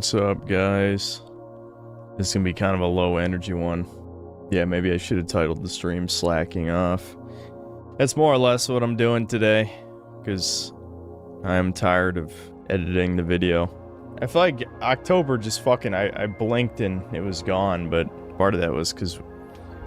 What's up, guys? This is gonna be kind of a low energy one. Yeah, maybe I should have titled the stream Slacking Off. That's more or less what I'm doing today, because I am tired of editing the video. I feel like October just fucking, I blinked and it was gone, but part of that was because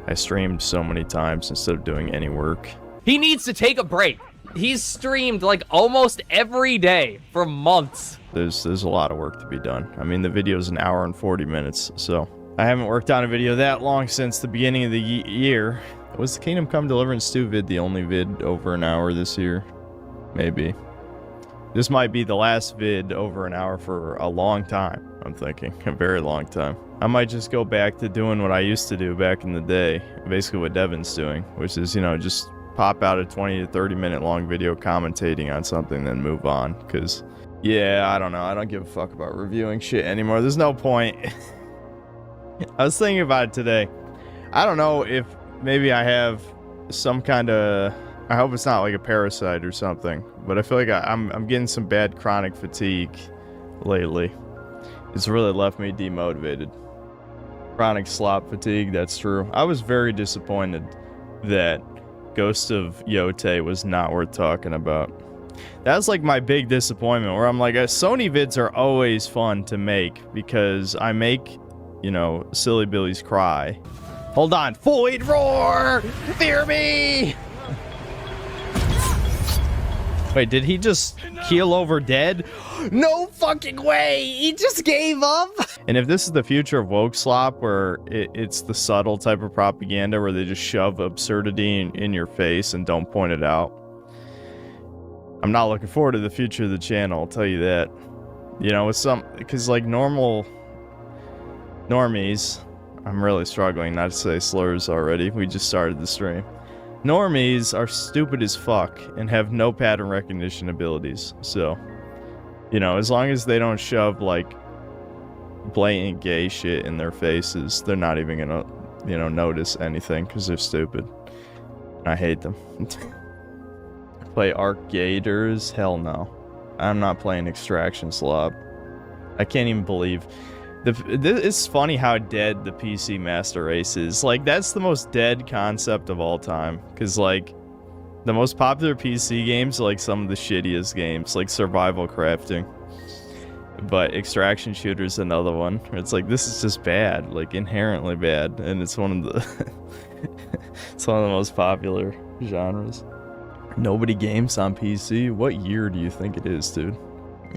I streamed so many times instead of doing any work. He needs to take a break. He's streamed like almost every day for months. There's a lot of work to be done. I mean, the video's an hour and 40 minutes, so I haven't worked on a video that long since the beginning of the year. Was the Kingdom Come Deliverance 2 vid the only vid over an hour this year? Maybe. This might be the last vid over an hour for a long time, I'm thinking. A very long time. I might just go back to doing what I used to do back in the day. Basically what Devin's doing, which is, you know, just pop out a 20 to 30 minute long video commentating on something, then move on. Because, yeah, I don't know. I don't give a fuck about reviewing shit anymore. There's no point. I was thinking about it today. I don't know if maybe I have some kind of... I hope it's not like a parasite or something, but I feel like I'm getting some bad chronic fatigue lately. It's really left me demotivated. Chronic slop fatigue, that's true. I was very disappointed that Ghost of Yote was not worth talking about. That's like my big disappointment, where I'm like, Sony vids are always fun to make because I make, you know, silly billies cry. Hold on. Void roar! Fear me! Wait, did he just keel over dead? No fucking way! He just gave up! And if this is the future of woke slop, where it's the subtle type of propaganda where they just shove absurdity in your face and don't point it out, I'm not looking forward to the future of the channel, I'll tell you that. You know, with some... Because, like, normies... I'm really struggling not to say slurs already. We just started the stream. Normies are stupid as fuck and have no pattern recognition abilities. So, you know, as long as they don't shove, like, blatant gay shit in their faces, they're not even gonna, you know, notice anything because they're stupid. I hate them. Play Arc Gators? Hell no. I'm not playing Extraction Slob. I can't even believe... It's funny how dead the PC Master Race is. Like, that's the most dead concept of all time. Because, like, the most popular PC games are, like, some of the shittiest games. Like, survival crafting. But Extraction Shooter's another one. It's like, this is just bad. Like, inherently bad. And it's one of the... it's one of the most popular genres. Nobody games on PC? What year do you think it is, dude?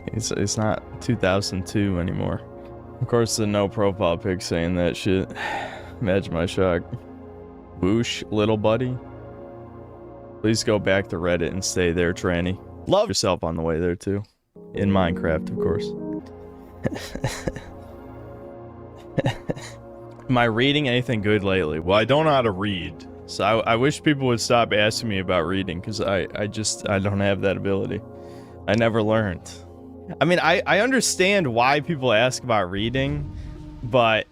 It's not 2002 anymore. Of course, the no profile pic saying that shit. Imagine my shock. Whoosh, little buddy. Please go back to Reddit and stay there, tranny. Love yourself on the way there, too. In Minecraft, of course. Am I reading anything good lately? Well, I don't know how to read. So I wish people would stop asking me about reading, because I don't have that ability. I never learned. I mean, I understand why people ask about reading, but,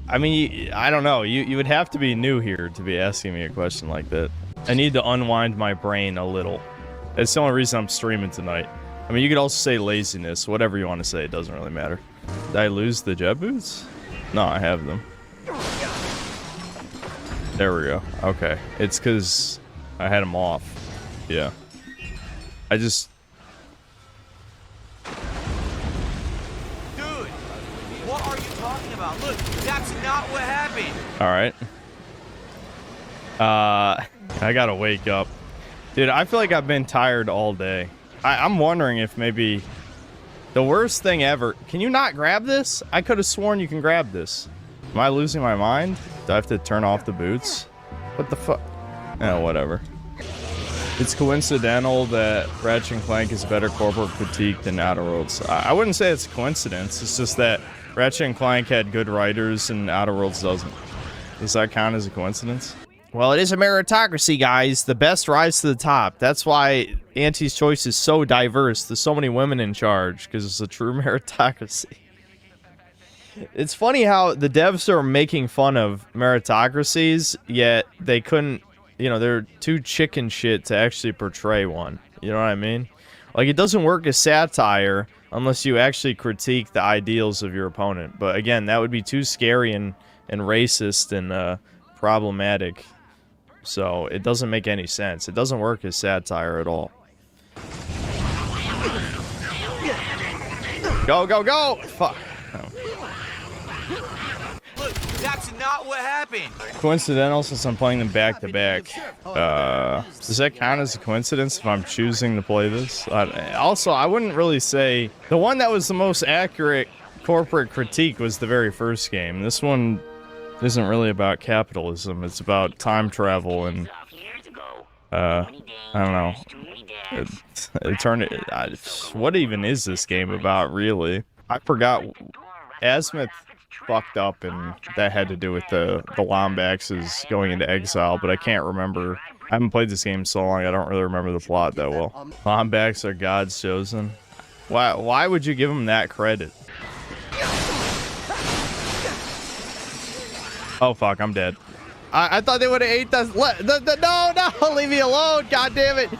I mean, I don't know. You would have to be new here to be asking me a question like that. I need to unwind my brain a little. That's the only reason I'm streaming tonight. I mean, you could also say laziness, whatever you want to say, it doesn't really matter. Did I lose the jet boots? No, I have them. There we go. Okay. It's because I had them off. Yeah. I just... What are you talking about? Look, that's not what happened. Alright. I gotta wake up. Dude, I feel like I've been tired all day. I'm wondering if maybe... The worst thing ever... Can you not grab this? I could have sworn you can grab this. Am I losing my mind? Do I have to turn off the boots? What the fuck? Oh, whatever. It's coincidental that Ratchet & Clank is better corporate critique than Outer Worlds. I wouldn't say it's a coincidence. It's just that Ratchet & Clank had good writers and Outer Worlds doesn't. Does that count as a coincidence? Well, it is a meritocracy, guys. The best rise to the top. That's why Auntie's Choice is so diverse. There's so many women in charge, because it's a true meritocracy. It's funny how the devs are making fun of meritocracies, yet they couldn't, you know, they're too chicken shit to actually portray one. You know what I mean? Like, it doesn't work as satire unless you actually critique the ideals of your opponent. But again, that would be too scary and racist and problematic. So it doesn't make any sense. It doesn't work as satire at all. Go, go, go! Fuck. Look, that's not what happened. Coincidental since I'm playing them back to back. Does that count as a coincidence if I'm choosing to play this? Also, I wouldn't really say... The one that was the most accurate corporate critique was the very first game. This one isn't really about capitalism. It's about time travel and... I don't know. What even is this game about, really? I forgot. Azimuth fucked up, and that had to do with the Lombaxes going into exile, but I can't remember. I haven't played this game so long, I don't really remember the plot that well. Lombax are God's chosen. Why would you give them that credit? Oh fuck, I'm dead. I thought they would have ate us. No, leave me alone. God damn it.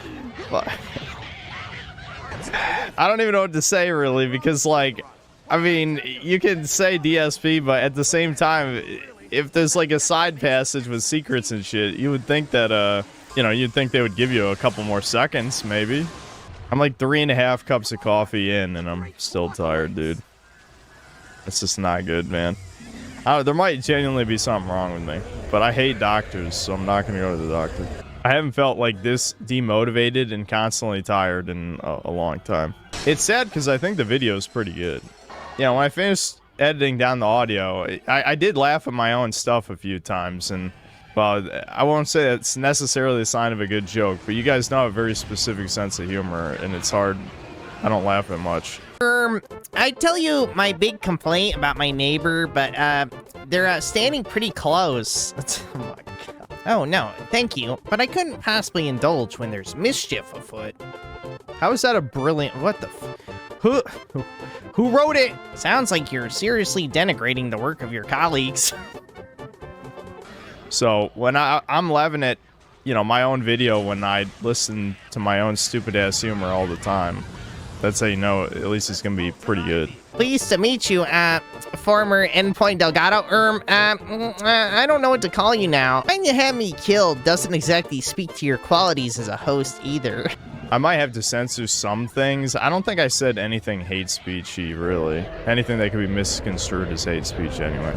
I don't even know what to say, really, because, like, I mean, you can say DSP, but at the same time, if there's, like, a side passage with secrets and shit, you would think that, you know, you'd think they would give you a couple more seconds, maybe. I'm, like, 3.5 cups of coffee in, and I'm still tired, dude. It's just not good, man. There might genuinely be something wrong with me, but I hate doctors, so I'm not going to go to the doctor. I haven't felt like this demotivated and constantly tired in a long time. It's sad because I think the video is pretty good. You know, when I finished editing down the audio, I did laugh at my own stuff a few times, and, well, I won't say that's necessarily a sign of a good joke, but you guys know I have a very specific sense of humor, and it's hard. I don't laugh at much. I tell you my big complaint about my neighbor, but they're standing pretty close. Oh my god. Oh no, thank you, but I couldn't possibly indulge when there's mischief afoot. How is that a brilliant? What the? Who wrote it? Sounds like you're seriously denigrating the work of your colleagues. So when I'm laughing at, you know, my own video when I listen to my own stupid ass humor all the time. That's how you know at least it's gonna be pretty good. Pleased to meet you, former Endpoint Delgado. I don't know what to call you now. When you have me killed doesn't exactly speak to your qualities as a host either. I might have to censor some things. I don't think I said anything hate speechy, really. Anything that could be misconstrued as hate speech anyway.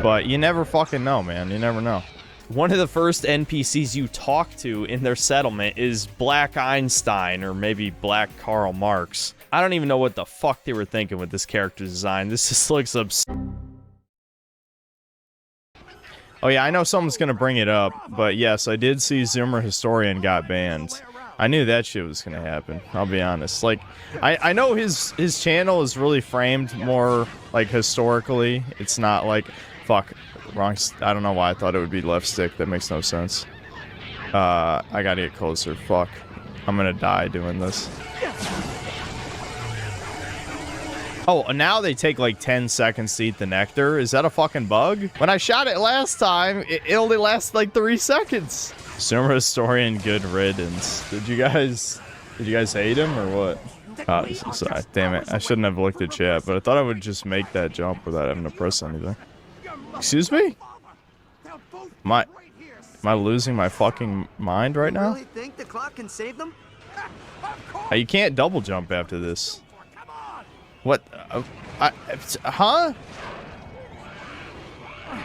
But you never fucking know, man. You never know. One of the first NPCs you talk to in their settlement is Black Einstein, or maybe Black Karl Marx. I don't even know what the fuck they were thinking with this character design. This just looks absurd. Oh yeah, I know someone's gonna bring it up, but yes, I did see Zoomer Historian got banned. I knew that shit was gonna happen, I'll be honest. Like, I know his channel is really framed more, like, historically. It's not like, fuck. Wrong. I don't know why I thought it would be left stick. That makes no sense. I gotta get closer. Fuck. I'm gonna die doing this. Oh, now they take like 10 seconds to eat the nectar. Is that a fucking bug? When I shot it last time, it only lasted like 3 seconds. Zoomer Historian, good riddance. Did you guys hate him or what? Sorry, damn it. I shouldn't have looked at chat, but I thought I would just make that jump without having to press anything. Excuse me? Am I losing my fucking mind right now? Really think the clock can save them? You can't double jump after this. What? Huh?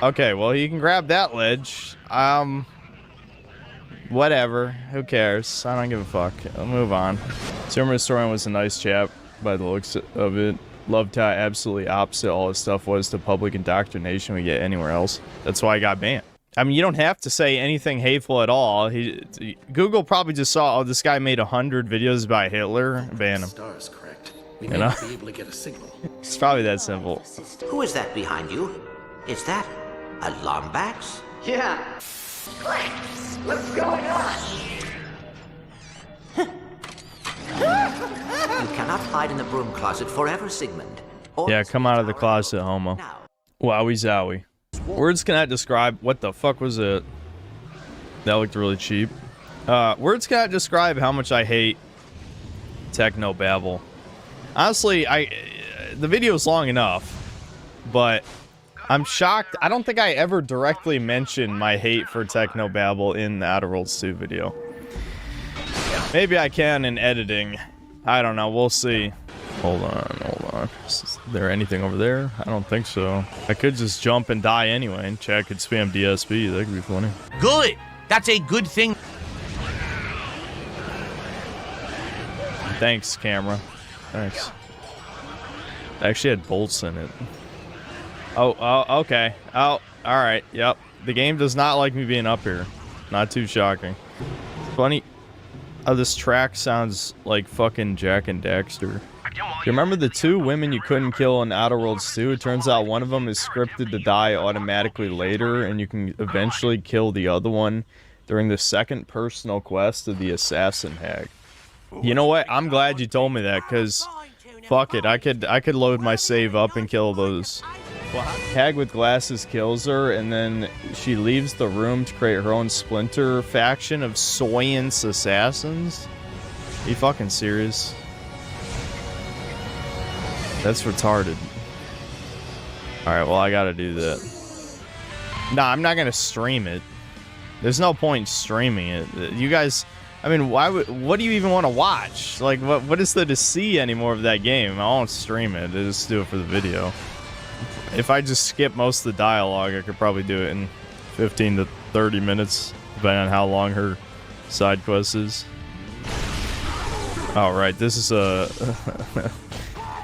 Okay, well, you can grab that ledge. Whatever. Who cares? I don't give a fuck. I'll move on. Zoomer Historian was a nice chap by the looks of it. Loved how absolutely opposite all his stuff was to public indoctrination we get anywhere else. That's why I got banned. I mean, you don't have to say anything hateful at all. Google probably just saw, oh, this guy made 100 videos about Hitler, ban him. Stars correct. We You may know? not be able to get a signal. It's probably that simple. Who is that behind you? Is that a Lombax? Yeah. What's going on? You cannot hide in the broom closet forever, Sigmund. Yeah, come out of the closet, homo. Now. Wowie zowie. Words cannot describe. What the fuck was it? That looked really cheap. Words cannot describe how much I hate techno babble. Honestly, the video's long enough, but I'm shocked. I don't think I ever directly mentioned my hate for Technobabble in the Outer Worlds 2 video. Maybe I can in editing. I don't know. We'll see. Hold on. Is there anything over there? I don't think so. I could just jump and die anyway, and Chad could spam DSP. That could be funny. Good. That's a good thing. Thanks, camera. Thanks. I actually had bolts in it. Oh, okay. Oh, alright. Yep. The game does not like me being up here. Not too shocking. Funny. Oh, this track sounds like fucking Jack and Daxter. You remember the 2 women you couldn't kill in Outer Worlds 2? It turns out one of them is scripted to die automatically later, and you can eventually kill the other one during the second personal quest of the Assassin Hag. You know what? I'm glad you told me that, because fuck it, I could load my save up and kill those. Hag with glasses kills her, and then she leaves the room to create her own splinter faction of Soyance assassins? Are you fucking serious? That's retarded. Alright, well, I gotta do that. Nah, I'm not gonna stream it. There's no point streaming it. You guys... I mean, what do you even want to watch? Like, what is there to see anymore of that game? I won't stream it. I just do it for the video. If I just skip most of the dialogue, I could probably do it in 15 to 30 minutes, depending on how long her side quest is. All right, this is a...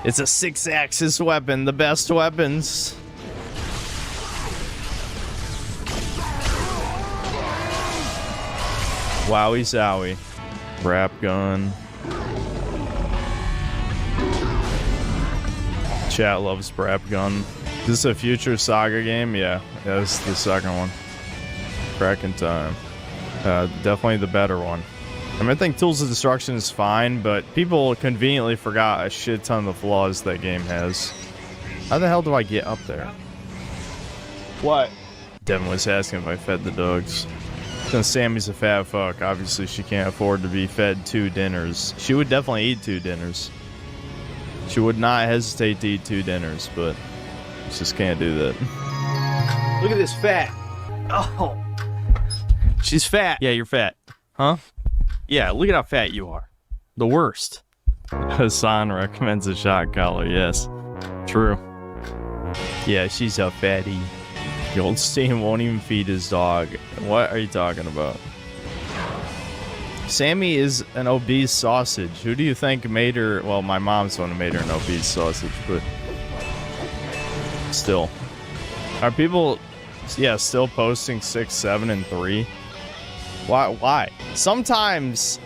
It's a 6-axis weapon, the best weapons. Wowie zowie. Wrap gun. Chat loves Wrap gun. Is this a future Saga game? Yeah, this is the second one. Cracking time. Definitely the better one. I mean, I think Tools of Destruction is fine, but people conveniently forgot a shit ton of the flaws that game has. How the hell do I get up there? What? Devin was asking if I fed the dogs. Since Sammy's a fat fuck, obviously she can't afford to be fed 2 dinners. She would definitely eat 2 dinners. She would not hesitate to eat 2 dinners, but she just can't do that. Look at this fat. Oh. She's fat. Yeah, you're fat. Huh? Yeah, look at how fat you are. The worst. Hassan recommends a shot collar, yes. True. Yeah, she's a fatty. Goldstein won't even feed his dog. What are you talking about? Sammy is an obese sausage. Who do you think made her? Well, my mom's the one who made her an obese sausage, but still. Are people, yeah, still posting 6, 7, and 3? Why? Sometimes,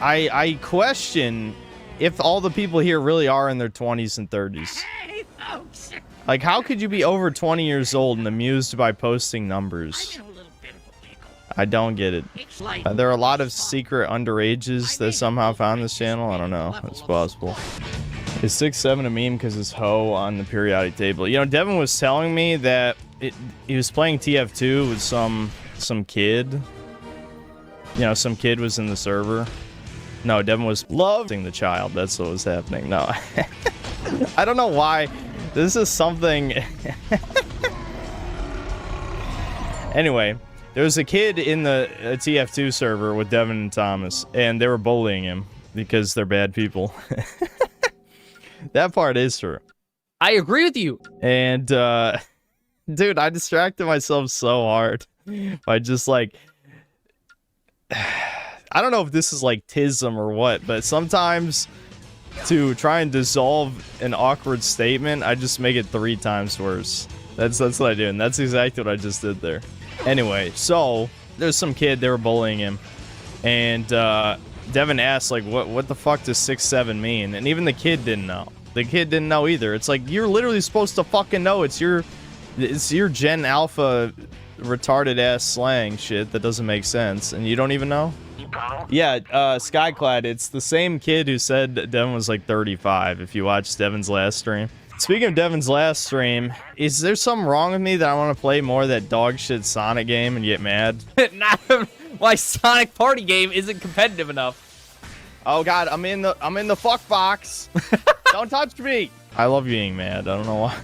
I question if all the people here really are in their 20s and 30s. Hey, folks. Like, how could you be over 20 years old and amused by posting numbers? I'm in a little bit of a pickle. I don't get it. It's like There are a lot of secret underages that somehow found this channel. I don't know. It's possible. Is 6, 7 a meme because it's hoe on the periodic table? You know, Devin was telling me that he was playing TF2 with some kid. You know, some kid was in the server. No, Devin was loving the child. That's what was happening. No. I don't know why. This is something... Anyway, there was a kid in the TF2 server with Devin and Thomas, and they were bullying him because they're bad people. That part is true. I agree with you. And, dude, I distracted myself so hard by just, like... I don't know if this is, like, tism or what, but sometimes... to try and dissolve an awkward statement, I just make it 3 times worse. That's what I do, and that's exactly what I just did there. Anyway, so there's some kid, they were bullying him, and Devin asked, like, what the fuck does 6, 7 mean? And even the kid didn't know. The kid didn't know either. It's like, you're literally supposed to fucking know. It's your Gen Alpha retarded ass slang shit that doesn't make sense, and you don't even know? Yeah, Skyclad, it's the same kid who said Devin was like 35, if you watched Devin's last stream. Speaking of Devin's last stream, is there something wrong with me that I want to play more of that dog shit Sonic game and get mad? My Sonic Party game isn't competitive enough. Oh God, I'm in the fuck box. Don't touch me. I love being mad. I don't know why.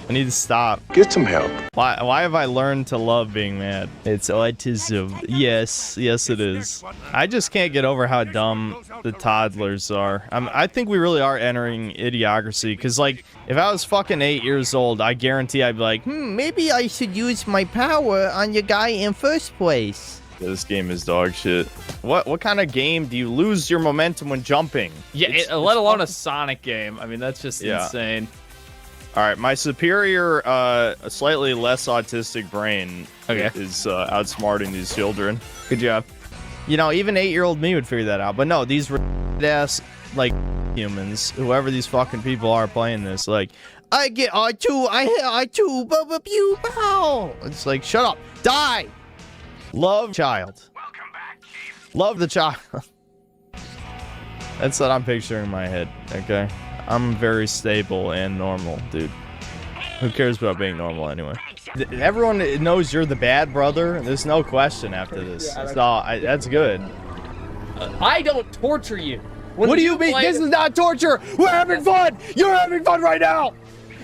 I need to stop. Get some help. Why have I learned to love being mad? It's autism. Yes, it is. I just can't get over how dumb the toddlers are. I think we really are entering idiocracy. Cause like, if I was fucking 8 years old, I guarantee I'd be like, maybe I should use my power on your guy in first place. This game is dog shit. What kind of game do you lose your momentum when jumping? Yeah, let alone a Sonic game. I mean, that's just insane. All right, my superior, slightly less autistic brain is outsmarting these children. Good job. You know, even 8-year-old me would figure that out. But no, these ass like humans, whoever these fucking people are playing this, like, I get R2, I hit R2, pew, pow. It's like, shut up, die. Love child. Welcome back, Chief. Love the child. That's what I'm picturing in my head. Okay. I'm very stable and normal, dude. Who cares about being normal anyway? Everyone knows you're the bad brother. There's no question after this. That's good. I don't torture you. What do you mean? This is not torture. We're having fun. You're having fun right now.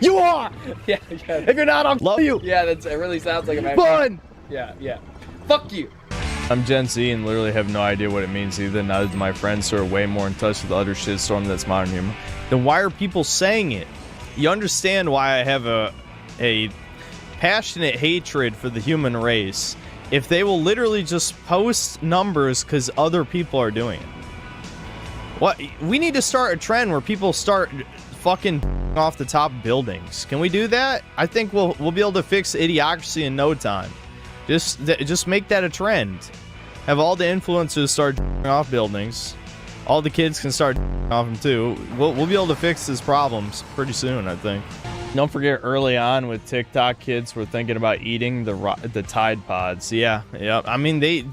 You are. Yeah. If you're not, I'll love you. Yeah, it really sounds like I'm having fun. Yeah. Fuck you. I'm Gen Z and literally have no idea what it means either. Neither do my friends who are way more in touch with the utter shitstorm that's modern humor. Then why are people saying it? You understand why I have a passionate hatred for the human race if they will literally just post numbers because other people are doing it. What? We need to start a trend where people start fucking off the top buildings. Can we do that? I think we'll be able to fix idiocracy in no time. Just make that a trend. Have all the influencers start off buildings. All the kids can start off them too. We'll be able to fix these problems pretty soon, I think. Don't forget, early on with TikTok, kids were thinking about eating the Tide Pods. Yeah. I mean, they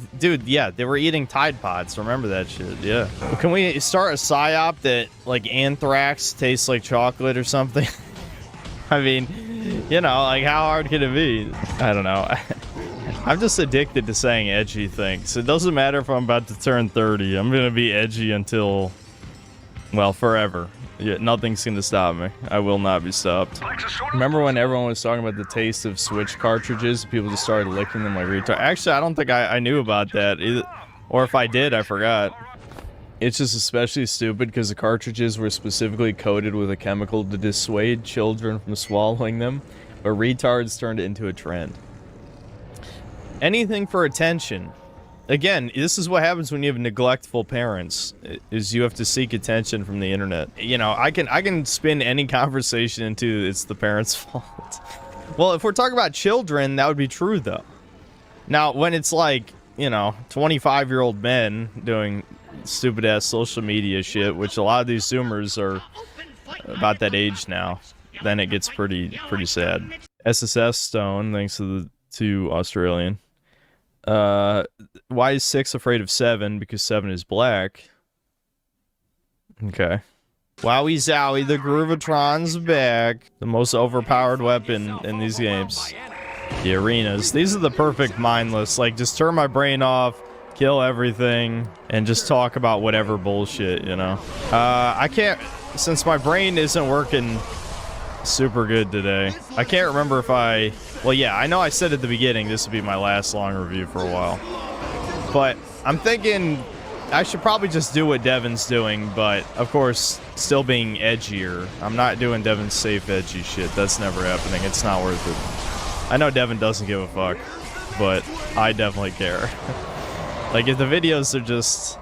were eating Tide Pods. Remember that shit? Yeah. Can we start a psyop that like anthrax tastes like chocolate or something? I mean, you know, like how hard can it be? I don't know. I'm just addicted to saying edgy things. It doesn't matter if I'm about to turn 30. I'm gonna be edgy until, well, forever. Yeah, nothing's gonna stop me. I will not be stopped. Remember when everyone was talking about the taste of Switch cartridges? People just started licking them like retard. Actually, I don't think I knew about that either. Or if I did, I forgot. It's just especially stupid because the cartridges were specifically coated with a chemical to dissuade children from swallowing them, but retards turned it into a trend. Anything for attention. Again, this is what happens when you have neglectful parents, is you have to seek attention from the internet. You know, I can spin any conversation into it's the parents' fault. Well, if we're talking about children, that would be true, though. Now, when it's like, you know, 25-year-old men doing stupid-ass social media shit, which a lot of these Zoomers are about that age now, then it gets pretty sad. SSS Stone, thanks to Australian. Why is 6 afraid of 7? Because 7 is black. Okay. Wowie zowie, the Groovatron's back. The most overpowered weapon in these games. The arenas. These are the perfect mindless. Like, just turn my brain off, kill everything, and just talk about whatever bullshit, you know? I can't... Since my brain isn't working super good today, I can't remember if I... Well, yeah, I know I said at the beginning this would be my last long review for a while. But I'm thinking I should probably just do what Devin's doing, but, of course, still being edgier. I'm not doing Devin's safe, edgy shit. That's never happening. It's not worth it. I know Devin doesn't give a fuck, but I definitely care. Like, if the videos are just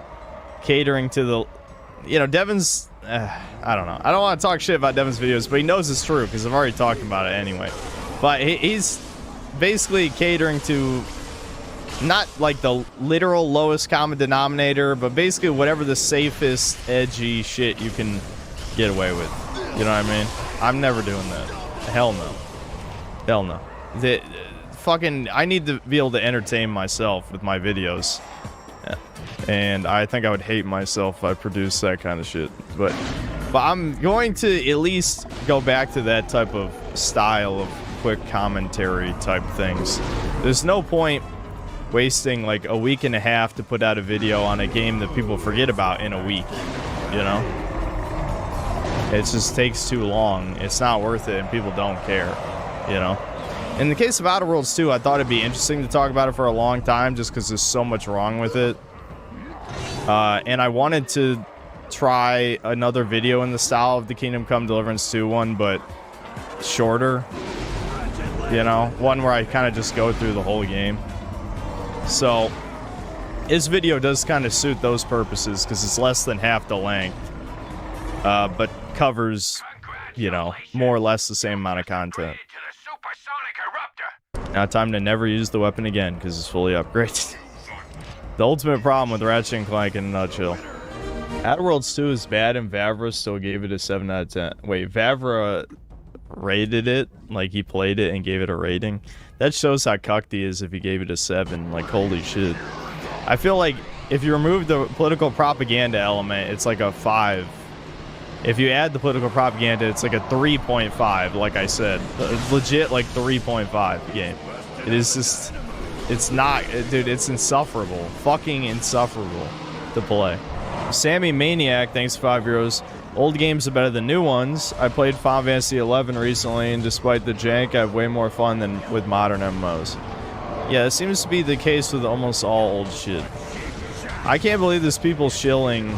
catering to the... You know, Devin's... I don't know. I don't want to talk shit about Devin's videos, but he knows it's true, because I've already talked about it anyway. But he's basically catering to not like the literal lowest common denominator, but basically whatever the safest, edgy shit you can get away with. You know what I mean? I'm never doing that. Hell no. Hell no. I need to be able to entertain myself with my videos. And I think I would hate myself if I produced that kind of shit. But I'm going to at least go back to that type of style of quick commentary type things. There's no point wasting like a week and a half to put out a video on a game that people forget about in a week, you know? It just takes too long. It's not worth it, and people don't care, you know? In the case of Outer Worlds 2, I thought it'd be interesting to talk about it for a long time just because there's so much wrong with it. And I wanted to try another video in the style of the Kingdom Come Deliverance 2 one, but shorter. You know? One where I kind of just go through the whole game. So, this video does kind of suit those purposes because it's less than half the length. But covers, you know, more or less the same amount of content. Now time to never use the weapon again because it's fully upgraded. The ultimate problem with Ratchet & Clank in a nutshell. Outer Worlds 2 is bad and Vavra still gave it a 7 out of 10. Wait, Vavra rated it? Like he played it and gave it a rating? That shows how cucked he is if he gave it a 7. Like, holy shit. I feel like if you remove the political propaganda element, it's like a 5. If you add the political propaganda, it's like a 3.5, like I said. Legit, like 3.5 game. It is just... It's not... Dude, it's insufferable. Fucking insufferable to play. Sammy Maniac, thanks for €5. Old games are better than new ones. I played Final Fantasy 11 recently, and despite the jank, I have way more fun than with modern MMOs. Yeah, it seems to be the case with almost all old shit. I can't believe there's people shilling...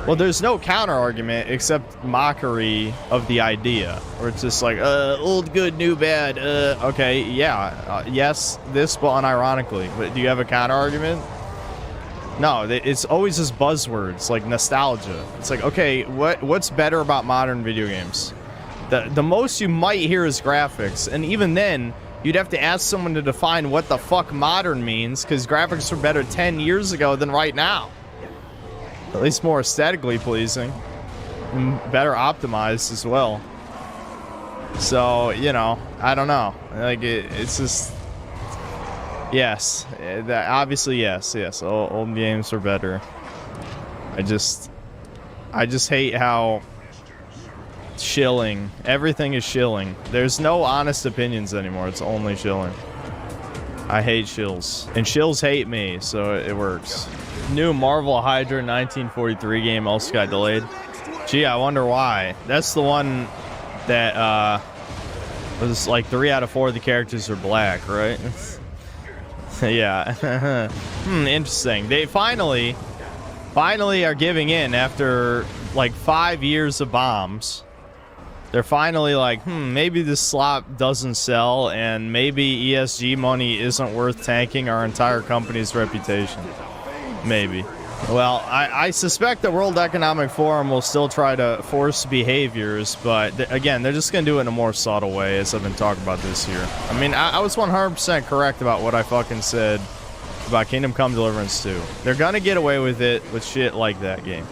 Well, there's no counter-argument except mockery of the idea. Where it's just like, old good, new bad, okay, yeah, yes, this, but unironically. But do you have a counter-argument? No, it's always just buzzwords, like nostalgia. It's like, okay, what's better about modern video games? The most you might hear is graphics, and even then, you'd have to ask someone to define what the fuck modern means, because graphics were better 10 years ago than right now. At least more aesthetically pleasing. And better optimized as well. So, you know, I don't know. Like, it's just... Yes. Obviously, yes. Old games are better. I just hate how... shilling. Everything is shilling. There's no honest opinions anymore. It's only shilling. I hate shills. And shills hate me, so it works. New Marvel Hydra 1943 game also got delayed. Gee, I wonder why. That's the one that was like 3 out of 4 of the characters are black, right? Yeah. Interesting. They finally are giving in after like 5 years of bombs. They're finally like, maybe this slot doesn't sell, and maybe ESG money isn't worth tanking our entire company's reputation. Maybe. Well, I suspect the World Economic Forum will still try to force behaviors, but again, they're just going to do it in a more subtle way, as I've been talking about this year. I mean, I was 100% correct about what I fucking said about Kingdom Come Deliverance 2. They're going to get away with it with shit like that game.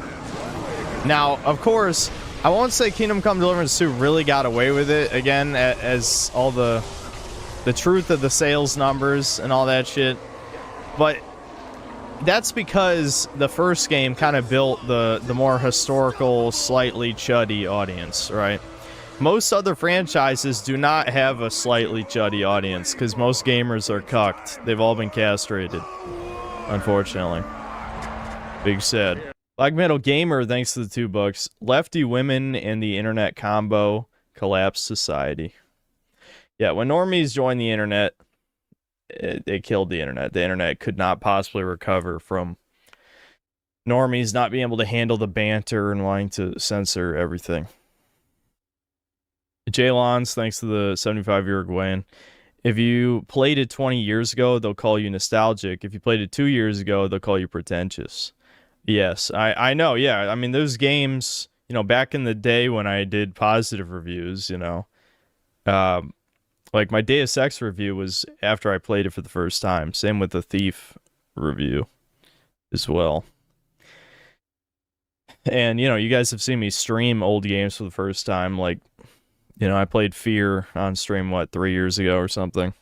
Now, of course... I won't say Kingdom Come Deliverance 2 really got away with it, again, as all the truth of the sales numbers and all that shit. But that's because the first game kind of built the more historical, slightly chuddy audience, right? Most other franchises do not have a slightly chuddy audience, because most gamers are cucked. They've all been castrated, unfortunately. Big sad. Black Metal Gamer, thanks to the $2. Lefty women and the internet combo collapsed society. Yeah, when normies joined the internet, it killed the internet. The internet could not possibly recover from normies not being able to handle the banter and wanting to censor everything. Jaylons, thanks to the 75 Uruguayan. If you played it 20 years ago, they'll call you nostalgic. If you played it 2 years ago, they'll call you pretentious. Yes, I know, yeah. I mean, those games, you know, back in the day when I did positive reviews, you know, like my Deus Ex review was after I played it for the first time. Same with the Thief review as well. And, you know, you guys have seen me stream old games for the first time. Like, you know, I played Fear on stream, 3 years ago or something.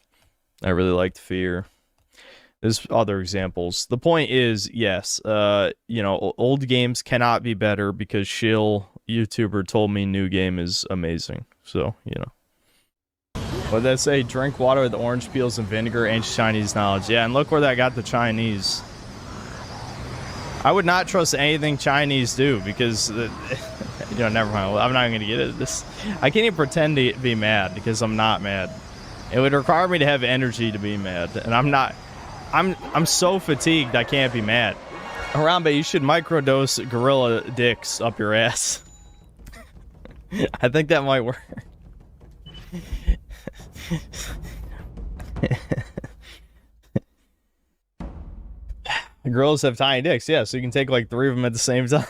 I really liked Fear. There's other examples. The point is, yes, you know, old games cannot be better because Shill YouTuber told me new game is amazing. So, you know. What'd that say? Drink water with orange peels and vinegar, ancient Chinese knowledge. Yeah, and look where that got the Chinese. I would not trust anything Chinese do because, you know, never mind. I'm not going to get into this. I can't even pretend to be mad because I'm not mad. It would require me to have energy to be mad, and I'm not. I'm so fatigued I can't be mad. Harambe, you should microdose gorilla dicks up your ass. I think that might work. Gorillas have tiny dicks, yeah, so you can take like 3 of them at the same time.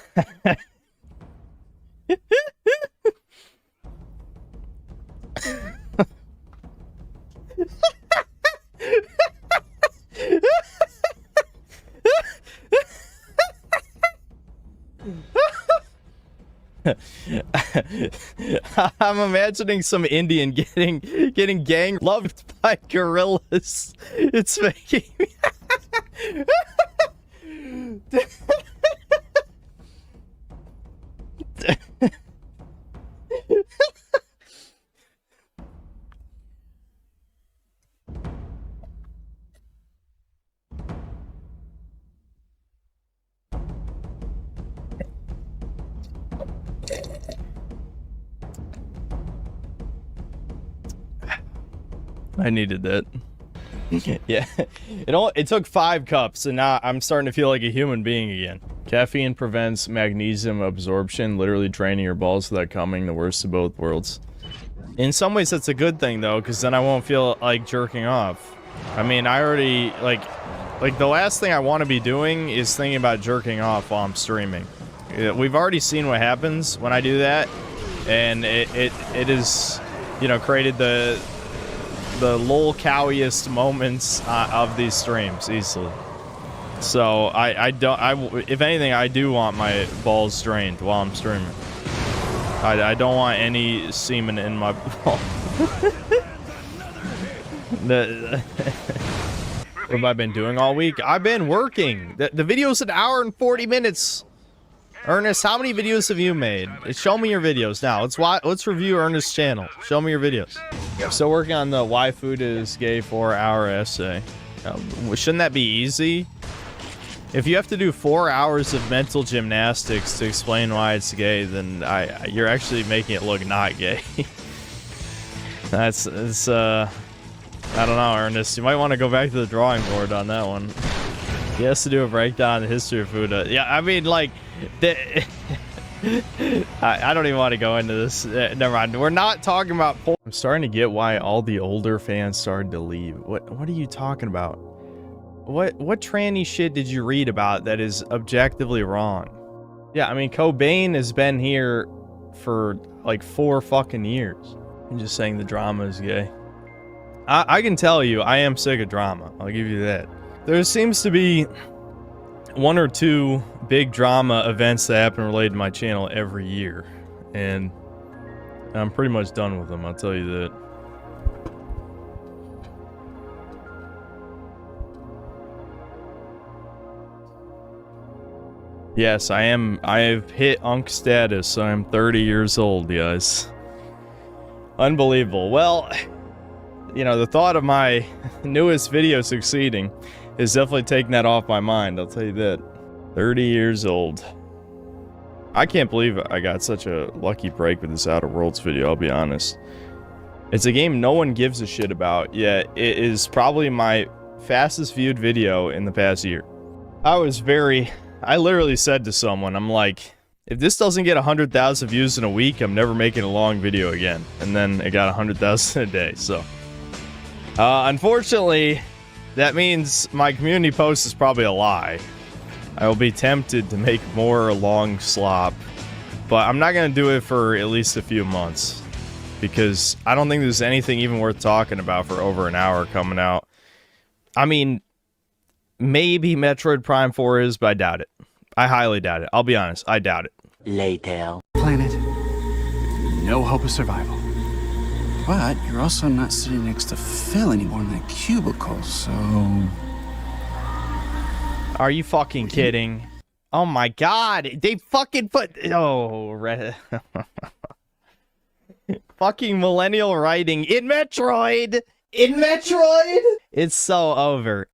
I'm imagining some Indian getting gang loved by gorillas. It's making me I needed that. Yeah, it took 5 cups, and now I'm starting to feel like a human being again. Caffeine prevents magnesium absorption, literally draining your balls without coming, the worst of both worlds. In some ways, that's a good thing, though, because then I won't feel like jerking off. I mean, I already, like the last thing I want to be doing is thinking about jerking off while I'm streaming. We've already seen what happens when I do that, and it is, you know, created the lol cowiest moments of these streams easily. So if anything, I do want my balls drained while I'm streaming. I don't want any semen in my ball. What have I been doing all week? I've been working. The video's an hour and 40 minutes. Ernest, how many videos have you made? Show me your videos now. Let's review Ernest's channel. Show me your videos. Still working on the why food is gay 4-hour essay. Shouldn't that be easy? If you have to do 4 hours of mental gymnastics to explain why it's gay, then you're actually making it look not gay. It's I don't know, Ernest. You might want to go back to the drawing board on that one. He has to do a breakdown of the history of food. Yeah, I mean, like, I don't even want to go into this. Never mind. We're not talking about porn. I'm starting to get why all the older fans started to leave. What are you talking about? What tranny shit did you read about that is objectively wrong? Yeah, I mean, Cobain has been here for like 4 fucking years. I'm just saying the drama is gay. I can tell you, I am sick of drama. I'll give you that. There seems to be 1 or 2 big drama events that happen related to my channel every year, and I'm pretty much done with them, I'll tell you that. Yes, I have hit Unk status, so I'm 30 years old, guys. Unbelievable. Well, you know, the thought of my newest video succeeding is definitely taking that off my mind, I'll tell you that. 30 years old. I can't believe I got such a lucky break with this Outer Worlds video, I'll be honest. It's a game no one gives a shit about, yet it is probably my fastest viewed video in the past year. I literally said to someone, I'm like, if this doesn't get 100,000 views in a week, I'm never making a long video again. And then it got 100,000 a day, so. Unfortunately, that means my community post is probably a lie. I will be tempted to make more long slop, but I'm not going to do it for at least a few months, because I don't think there's anything even worth talking about for over an hour coming out. I mean, maybe Metroid Prime 4 is, but I doubt it. I highly doubt it. I'll be honest, I doubt it. Later. Planet, no hope of survival. But you're also not sitting next to Phil anymore in that cubicle, so... Are you fucking kidding? Oh my god, they fucking put... Oh, Fucking millennial writing in Metroid! In Metroid! It's so over.